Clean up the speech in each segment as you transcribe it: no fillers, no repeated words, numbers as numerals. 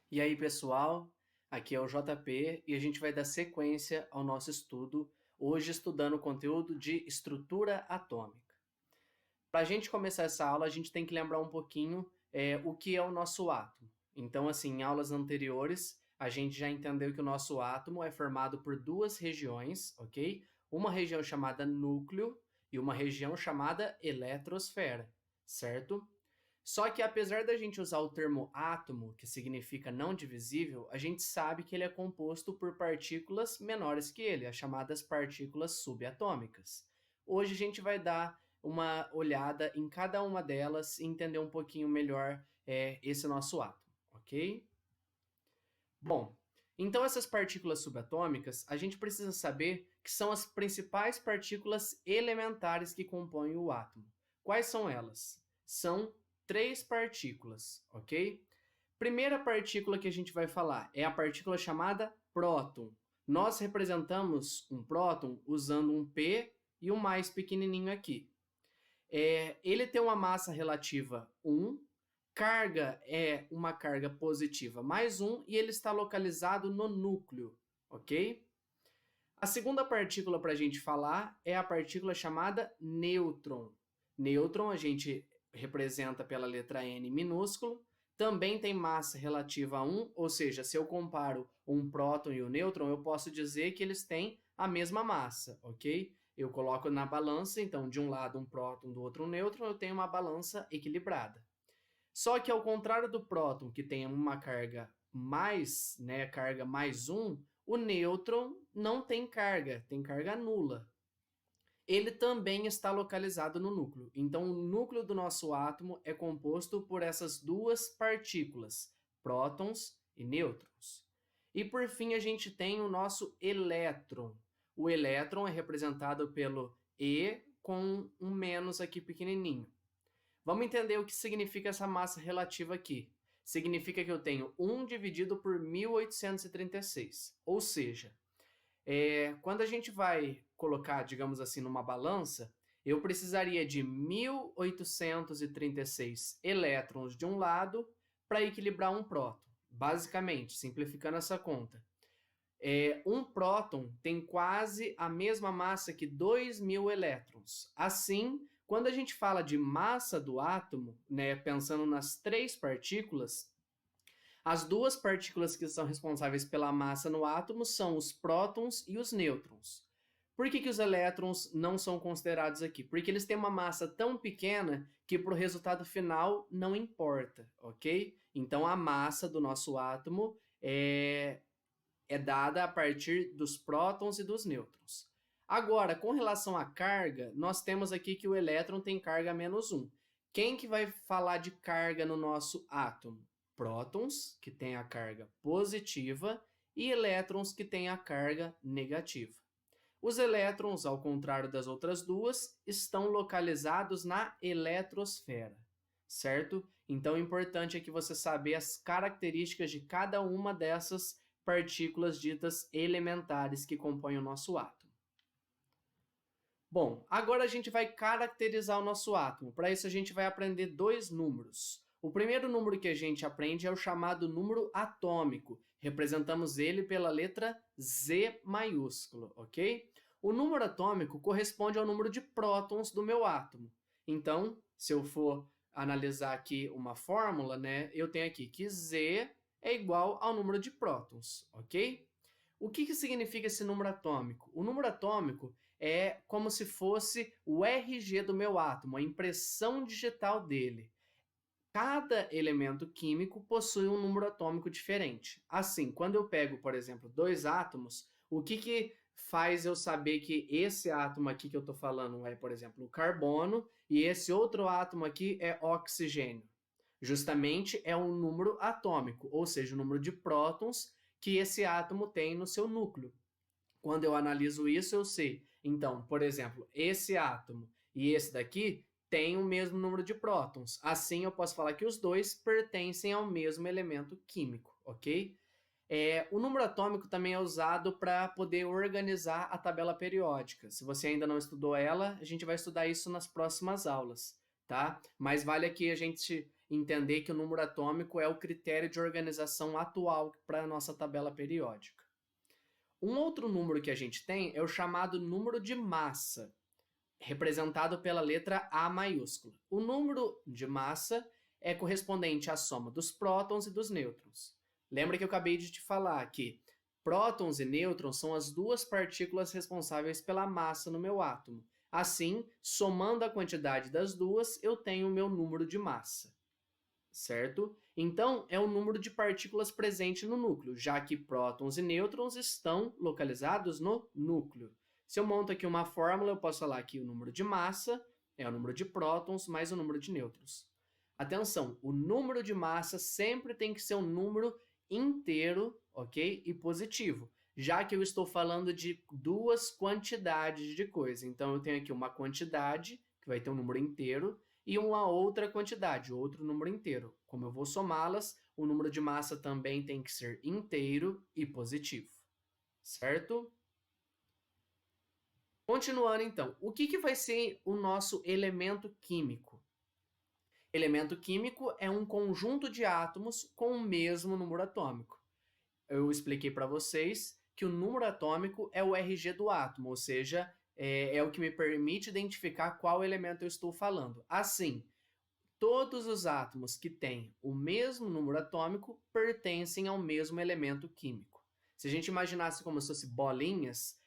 E aí, pessoal? Aqui é o JP e a gente vai dar sequência ao nosso estudo, hoje estudando o conteúdo de estrutura atômica. Para a gente começar essa aula, a gente tem que lembrar um pouquinho o que é o nosso átomo. Então, assim, em aulas anteriores, a gente já entendeu que o nosso átomo é formado por duas regiões, ok? Uma região chamada núcleo e uma região chamada eletrosfera, certo? Só que apesar da gente usar o termo átomo, que significa não divisível, a gente sabe que ele é composto por partículas menores que ele, as chamadas partículas subatômicas. Hoje a gente vai dar uma olhada em cada uma delas e entender um pouquinho melhor esse nosso átomo, ok? Bom, então essas partículas subatômicas, a gente precisa saber que são as principais partículas elementares que compõem o átomo. Quais são elas? São três partículas, ok? Primeira partícula que a gente vai falar é a partícula chamada próton. Nós representamos um próton usando um P e um mais pequenininho aqui. Ele tem uma massa relativa 1, carga é uma carga positiva mais 1 e ele está localizado no núcleo, ok? A segunda partícula para a gente falar é a partícula chamada nêutron. Nêutron a gente representa pela letra N minúsculo, também tem massa relativa a 1, ou seja, se eu comparo um próton e o nêutron, eu posso dizer que eles têm a mesma massa, ok? Eu coloco na balança, então de um lado um próton, do outro um nêutron, eu tenho uma balança equilibrada. Só que ao contrário do próton, que tem uma carga mais, né, carga mais 1, o nêutron não tem carga nula. Ele também está localizado no núcleo. Então, o núcleo do nosso átomo é composto por essas duas partículas, prótons e nêutrons. E por fim, a gente tem o nosso elétron. O elétron é representado pelo E com um menos aqui pequenininho. Vamos entender o que significa essa massa relativa aqui. Significa que eu tenho 1 dividido por 1836. Ou seja, quando a gente vai colocar, digamos assim, numa balança, eu precisaria de 1836 elétrons de um lado para equilibrar um próton. Basicamente, simplificando essa conta. Um próton tem quase a mesma massa que 2.000 elétrons. Assim, quando a gente fala de massa do átomo, né, pensando nas três partículas, as duas partículas que são responsáveis pela massa no átomo são os prótons e os nêutrons. Por que os elétrons não são considerados aqui? Porque eles têm uma massa tão pequena que para o resultado final não importa, ok? Então a massa do nosso átomo é dada a partir dos prótons e dos nêutrons. Agora, com relação à carga, nós temos aqui que o elétron tem carga menos 1. Quem que vai falar de carga no nosso átomo? Prótons, que tem a carga positiva, e elétrons, que tem a carga negativa. Os elétrons, ao contrário das outras duas, estão localizados na eletrosfera, certo? Então, o importante é que você saber as características de cada uma dessas partículas ditas elementares que compõem o nosso átomo. Bom, agora a gente vai caracterizar o nosso átomo. Para isso, a gente vai aprender dois números. O primeiro número que a gente aprende é o chamado número atômico. Representamos ele pela letra Z maiúsculo, ok? O número atômico corresponde ao número de prótons do meu átomo. Então, se eu for analisar aqui uma fórmula, né, eu tenho aqui que Z é igual ao número de prótons, ok? O que significa esse número atômico? O número atômico é como se fosse o RG do meu átomo, a impressão digital dele. Cada elemento químico possui um número atômico diferente. Assim, quando eu pego, por exemplo, dois átomos, o que faz eu saber que esse átomo aqui que eu estou falando é, por exemplo, o carbono e esse outro átomo aqui é oxigênio? Justamente é um número atômico, ou seja, o número de prótons que esse átomo tem no seu núcleo. Quando eu analiso isso, eu sei. Então, por exemplo, esse átomo e esse daqui têm o mesmo número de prótons. Assim, eu posso falar que os dois pertencem ao mesmo elemento químico, ok? O número atômico também é usado para poder organizar a tabela periódica. Se você ainda não estudou ela, a gente vai estudar isso nas próximas aulas, tá? Mas vale aqui a gente entender que o número atômico é o critério de organização atual para a nossa tabela periódica. Um outro número que a gente tem é o chamado número de massa, representado pela letra A maiúscula. O número de massa é correspondente à soma dos prótons e dos nêutrons. Lembra que eu acabei de te falar que prótons e nêutrons são as duas partículas responsáveis pela massa no meu átomo. Assim, somando a quantidade das duas, eu tenho o meu número de massa, certo? Então, é o número de partículas presente no núcleo, já que prótons e nêutrons estão localizados no núcleo. Se eu monto aqui uma fórmula, eu posso falar que o número de massa é o número de prótons mais o número de nêutrons. Atenção, o número de massa sempre tem que ser um número inteiro, ok? E positivo, já que eu estou falando de duas quantidades de coisa. Então, eu tenho aqui uma quantidade, que vai ter um número inteiro, e uma outra quantidade, outro número inteiro. Como eu vou somá-las, o número de massa também tem que ser inteiro e positivo, certo? Continuando, então, o que vai ser o nosso elemento químico? Elemento químico é um conjunto de átomos com o mesmo número atômico. Eu expliquei para vocês que o número atômico é o RG do átomo, ou seja, é o que me permite identificar qual elemento eu estou falando. Assim, todos os átomos que têm o mesmo número atômico pertencem ao mesmo elemento químico. Se a gente imaginasse como se fosse bolinhas,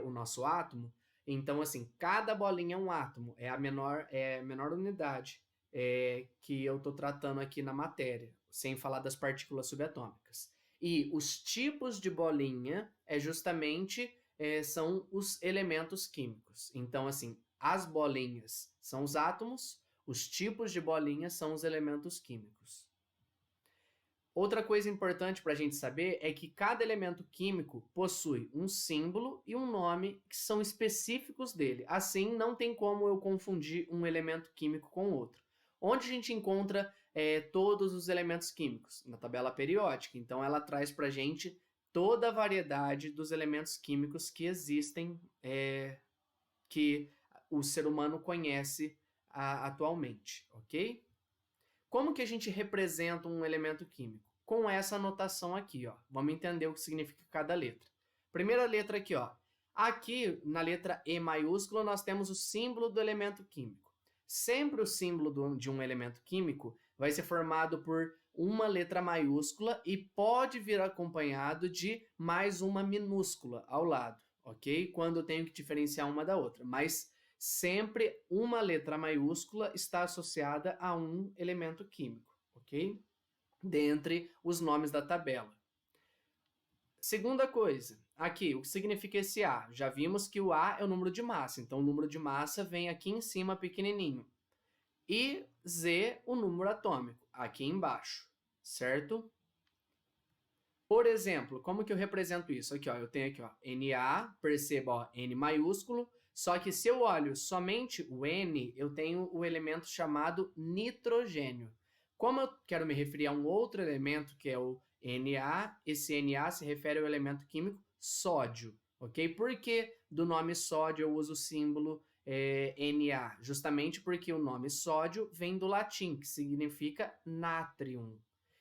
o nosso átomo, então, assim, cada bolinha é um átomo, é a menor unidade que eu estou tratando aqui na matéria, sem falar das partículas subatômicas. E os tipos de bolinha justamente são os elementos químicos. Então, assim, as bolinhas são os átomos, os tipos de bolinhas são os elementos químicos. Outra coisa importante para a gente saber é que cada elemento químico possui um símbolo e um nome que são específicos dele. Assim, não tem como eu confundir um elemento químico com outro. Onde a gente encontra todos os elementos químicos? Na tabela periódica. Então, ela traz para a gente toda a variedade dos elementos químicos que existem, que o ser humano conhece atualmente, ok? Como que a gente representa um elemento químico? Com essa anotação aqui, ó. Vamos entender o que significa cada letra. Primeira letra aqui, ó. Aqui, na letra E maiúscula, nós temos o símbolo do elemento químico. Sempre o símbolo de um elemento químico vai ser formado por uma letra maiúscula e pode vir acompanhado de mais uma minúscula ao lado, ok? Quando eu tenho que diferenciar uma da outra. Mas sempre uma letra maiúscula está associada a um elemento químico, ok? Dentre os nomes da tabela. Segunda coisa, aqui, o que significa esse A? Já vimos que o A é o número de massa, então o número de massa vem aqui em cima pequenininho. E Z, o número atômico, aqui embaixo, certo? Por exemplo, como que eu represento isso? Aqui, ó, eu tenho aqui, ó, Na, perceba, ó, N maiúsculo, só que se eu olho somente o N, eu tenho o elemento chamado nitrogênio. Como eu quero me referir a um outro elemento, que é o Na, esse Na se refere ao elemento químico sódio, ok? Por que do nome sódio eu uso o símbolo Na? Justamente porque o nome sódio vem do latim, que significa natrium.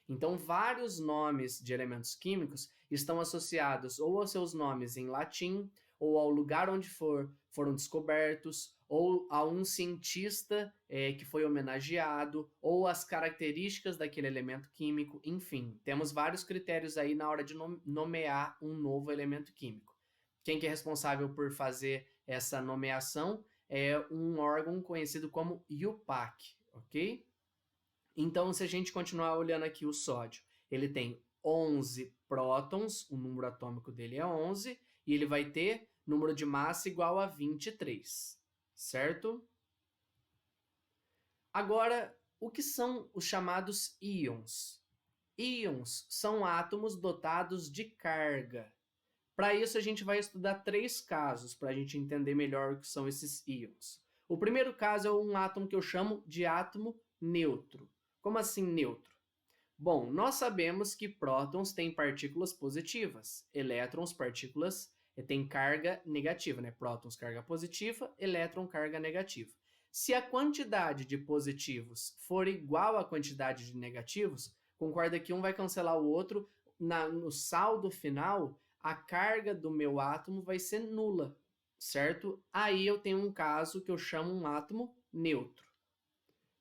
Então, vários nomes de elementos químicos estão associados ou aos seus nomes em latim, ou ao lugar onde foram descobertos, ou a um cientista que foi homenageado, ou as características daquele elemento químico, enfim. Temos vários critérios aí na hora de nomear um novo elemento químico. Quem que é responsável por fazer essa nomeação é um órgão conhecido como IUPAC, ok? Então, se a gente continuar olhando aqui o sódio, ele tem 11 prótons, o número atômico dele é 11, e ele vai ter número de massa igual a 23, certo? Agora, o que são os chamados íons? Íons são átomos dotados de carga. Para isso, a gente vai estudar 3 casos para a gente entender melhor o que são esses íons. O primeiro caso é um átomo que eu chamo de átomo neutro. Como assim neutro? Bom, nós sabemos que prótons têm partículas positivas, elétrons, partículas, têm carga negativa, né? Prótons, carga positiva, elétron, carga negativa. Se a quantidade de positivos for igual à quantidade de negativos, concorda que um vai cancelar o outro, no saldo final, a carga do meu átomo vai ser nula, certo? Aí eu tenho um caso que eu chamo um átomo neutro.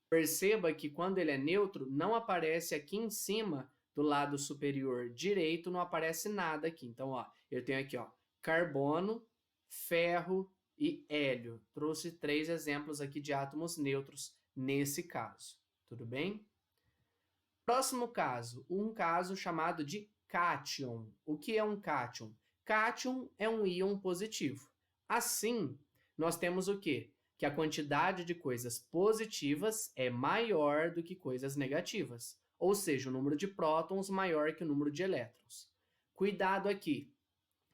Perceba que quando ele é neutro, não aparece aqui em cima, do lado superior direito, não aparece nada aqui. Então, ó, eu tenho aqui, ó, carbono, ferro e hélio. Trouxe 3 exemplos aqui de átomos neutros nesse caso. Tudo bem? Próximo caso, um caso chamado de cátion. O que é um cátion? Cátion é um íon positivo. Assim, nós temos o quê? Que a quantidade de coisas positivas é maior do que coisas negativas. Ou seja, o número de prótons maior que o número de elétrons. Cuidado aqui.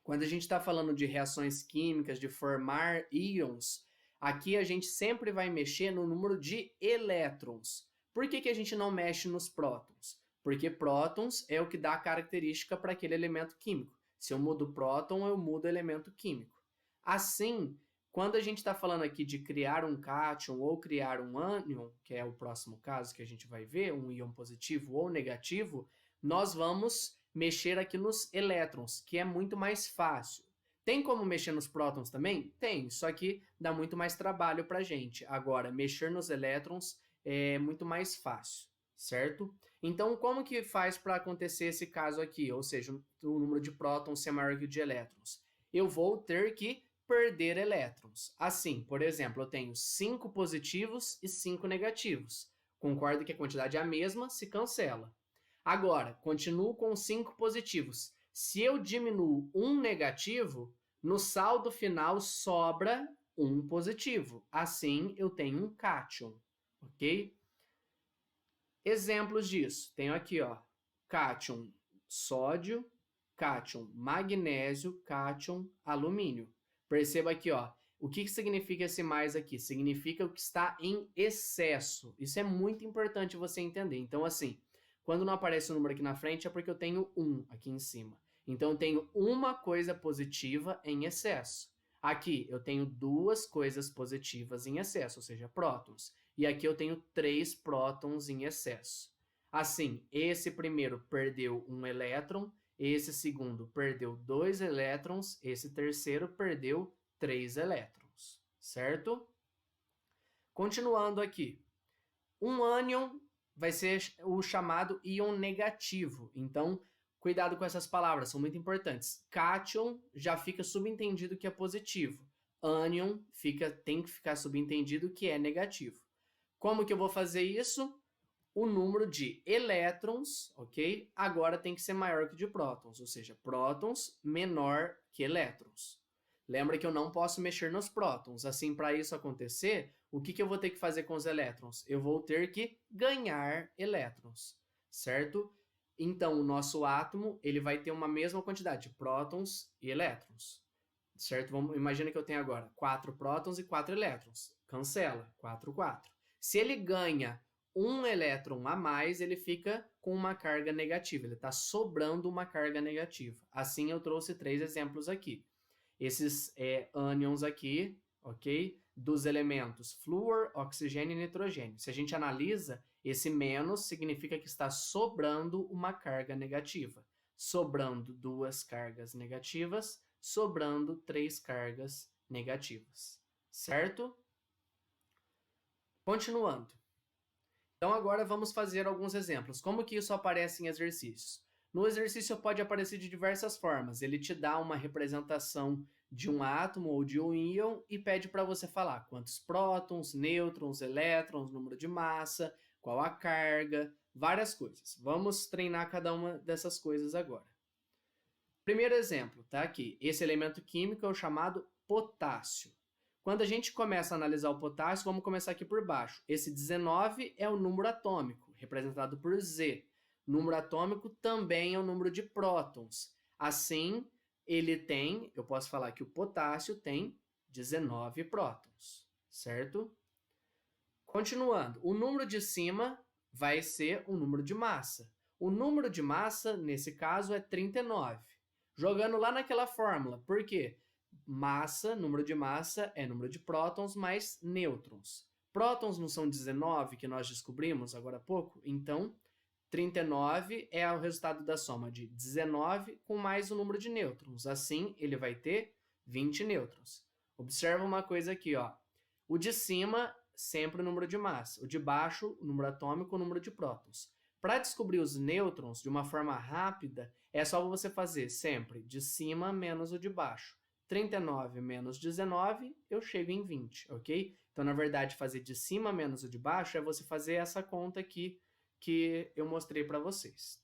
Quando a gente está falando de reações químicas, de formar íons, aqui a gente sempre vai mexer no número de elétrons. Por que a gente não mexe nos prótons? Porque prótons é o que dá a característica para aquele elemento químico. Se eu mudo o próton, eu mudo o elemento químico. Assim, quando a gente está falando aqui de criar um cátion ou criar um ânion, que é o próximo caso que a gente vai ver, um íon positivo ou negativo, nós vamos mexer aqui nos elétrons, que é muito mais fácil. Tem como mexer nos prótons também? Tem, só que dá muito mais trabalho para a gente. Agora, mexer nos elétrons é muito mais fácil, certo? Então, como que faz para acontecer esse caso aqui? Ou seja, o número de prótons ser maior que o de elétrons? Eu vou ter que perder elétrons. Assim, por exemplo, eu tenho 5 positivos e 5 negativos. Concorda que a quantidade é a mesma, se cancela. Agora, continuo com 5 positivos. Se eu diminuo um negativo, no saldo final sobra um positivo. Assim, eu tenho um cátion, ok? Exemplos disso. Tenho aqui, ó, cátion sódio, cátion magnésio, cátion alumínio. Perceba aqui, ó, o que significa esse mais aqui? Significa o que está em excesso. Isso é muito importante você entender. Então, assim, quando não aparece o número aqui na frente é porque eu tenho 1 aqui em cima. Então, eu tenho uma coisa positiva em excesso. Aqui, eu tenho 2 coisas positivas em excesso, ou seja, prótons. E aqui eu tenho 3 prótons em excesso. Assim, esse primeiro perdeu um elétron, esse segundo perdeu 2 elétrons, esse terceiro perdeu 3 elétrons, certo? Continuando aqui. Um ânion vai ser o chamado íon negativo. Então, cuidado com essas palavras, são muito importantes. Cátion já fica subentendido que é positivo. Ânion tem que ficar subentendido que é negativo. Como que eu vou fazer isso? O número de elétrons, ok? Agora tem que ser maior que o de prótons, ou seja, prótons menor que elétrons. Lembra que eu não posso mexer nos prótons. Assim, para isso acontecer, o que eu vou ter que fazer com os elétrons? Eu vou ter que ganhar elétrons, certo? Então, o nosso átomo ele vai ter uma mesma quantidade de prótons e elétrons, certo? Imagina que eu tenho agora 4 prótons e 4 elétrons. Cancela, 4, 4. Se ele ganha um elétron a mais, ele fica com uma carga negativa. Ele está sobrando uma carga negativa. Assim, eu trouxe 3 exemplos aqui. Esses ânions aqui, ok? Dos elementos flúor, oxigênio e nitrogênio. Se a gente analisa, esse menos significa que está sobrando uma carga negativa. Sobrando 2 cargas negativas, sobrando 3 cargas negativas. Certo? Continuando. Então, agora vamos fazer alguns exemplos. Como que isso aparece em exercícios? No exercício pode aparecer de diversas formas. Ele te dá uma representação de um átomo ou de um íon e pede para você falar quantos prótons, nêutrons, elétrons, número de massa, qual a carga, várias coisas. Vamos treinar cada uma dessas coisas agora. Primeiro exemplo, tá aqui. Esse elemento químico é o chamado potássio. Quando a gente começa a analisar o potássio, vamos começar aqui por baixo. Esse 19 é o número atômico, representado por Z. Número atômico também é o número de prótons. Assim, eu posso falar que o potássio tem 19 prótons, certo? Continuando, o número de cima vai ser o número de massa. O número de massa, nesse caso, é 39. Jogando lá naquela fórmula, por quê? Massa, número de massa, é número de prótons mais nêutrons. Prótons não são 19 que nós descobrimos agora há pouco? Então, 39 é o resultado da soma de 19 com mais o número de nêutrons. Assim, ele vai ter 20 nêutrons. Observa uma coisa aqui, ó. O de cima, sempre o número de massa. O de baixo, o número atômico, o número de prótons. Para descobrir os nêutrons de uma forma rápida, é só você fazer sempre de cima menos o de baixo. 39 menos 19, eu chego em 20, ok? Então, na verdade, fazer de cima menos o de baixo é você fazer essa conta aqui que eu mostrei para vocês.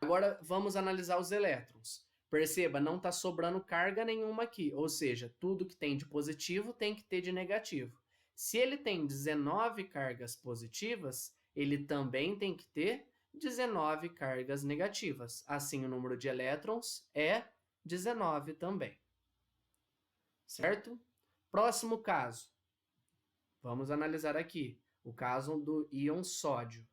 Agora, vamos analisar os elétrons. Perceba, não está sobrando carga nenhuma aqui, ou seja, tudo que tem de positivo tem que ter de negativo. Se ele tem 19 cargas positivas, ele também tem que ter 19 cargas negativas. Assim, o número de elétrons é 19 também. Certo? Próximo caso. Vamos analisar aqui o caso do íon sódio.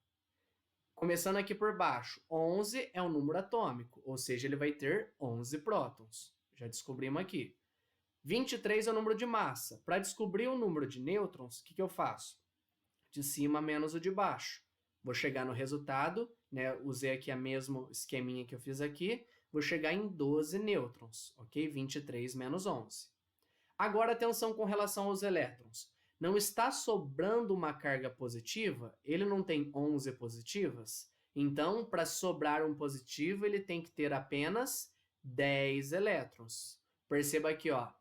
Começando aqui por baixo, 11 é um número atômico, ou seja, ele vai ter 11 prótons. Já descobrimos aqui. 23 é o número de massa. Para descobrir o número de nêutrons, o que eu faço? De cima menos o de baixo. Vou chegar no resultado, né? Usei aqui o mesmo esqueminha que eu fiz aqui. Vou chegar em 12 nêutrons, ok? 23 menos 11. Agora, atenção com relação aos elétrons. Não está sobrando uma carga positiva? Ele não tem 11 positivas? Então, para sobrar um positivo, ele tem que ter apenas 10 elétrons. Perceba aqui, ó,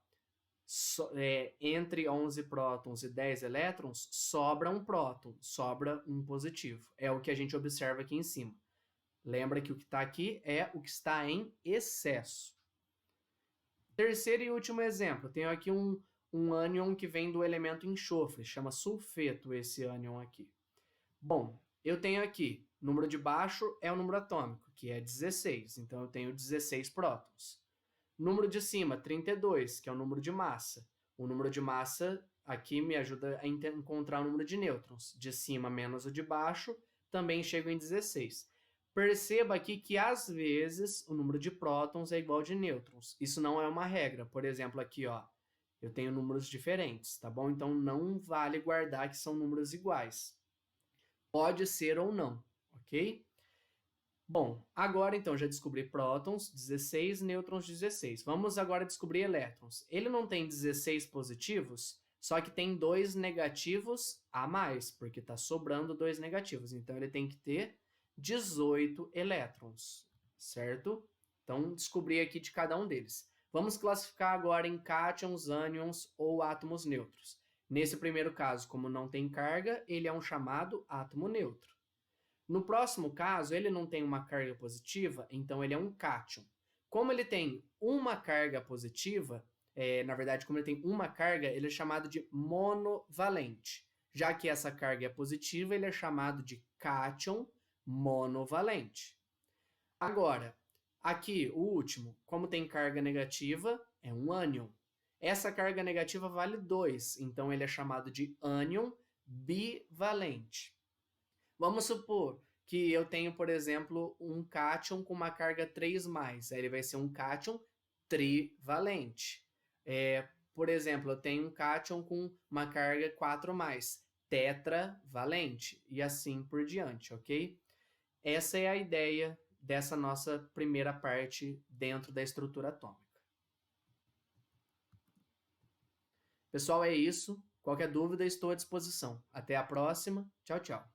entre 11 prótons e 10 elétrons, sobra um próton, sobra um positivo. É o que a gente observa aqui em cima. Lembra que o que está aqui é o que está em excesso. Terceiro e último exemplo, tenho aqui um ânion que vem do elemento enxofre, chama sulfeto esse ânion aqui. Bom, eu tenho aqui, o número de baixo é o número atômico, que é 16, então eu tenho 16 prótons. Número de cima, 32, que é o número de massa. O número de massa aqui me ajuda a encontrar o número de nêutrons. De cima menos o de baixo, também chego em 16. Perceba aqui que, às vezes, o número de prótons é igual ao de nêutrons. Isso não é uma regra. Por exemplo, aqui, ó, eu tenho números diferentes, tá bom? Então, não vale guardar que são números iguais. Pode ser ou não, ok? Bom, agora, então, já descobri prótons, 16, nêutrons, 16. Vamos agora descobrir elétrons. Ele não tem 16 positivos, só que tem 2 negativos a mais, porque está sobrando 2 negativos. Então, ele tem que ter 18 elétrons, certo? Então, descobri aqui de cada um deles. Vamos classificar agora em cátions, ânions ou átomos neutros. Nesse primeiro caso, como não tem carga, ele é um chamado átomo neutro. No próximo caso, ele não tem uma carga positiva, então ele é um cátion. Como ele tem uma carga positiva, na verdade, como ele tem uma carga, ele é chamado de monovalente. Já que essa carga é positiva, ele é chamado de cátion monovalente. Agora, aqui, o último, como tem carga negativa, é um ânion. Essa carga negativa vale 2, então ele é chamado de ânion bivalente. Vamos supor que eu tenho, por exemplo, um cátion com uma carga 3+, aí ele vai ser um cátion trivalente. Por exemplo, eu tenho um cátion com uma carga 4+, tetravalente, e assim por diante, ok? Essa é a ideia dessa nossa primeira parte dentro da estrutura atômica. Pessoal, é isso. Qualquer dúvida, estou à disposição. Até a próxima. Tchau, tchau.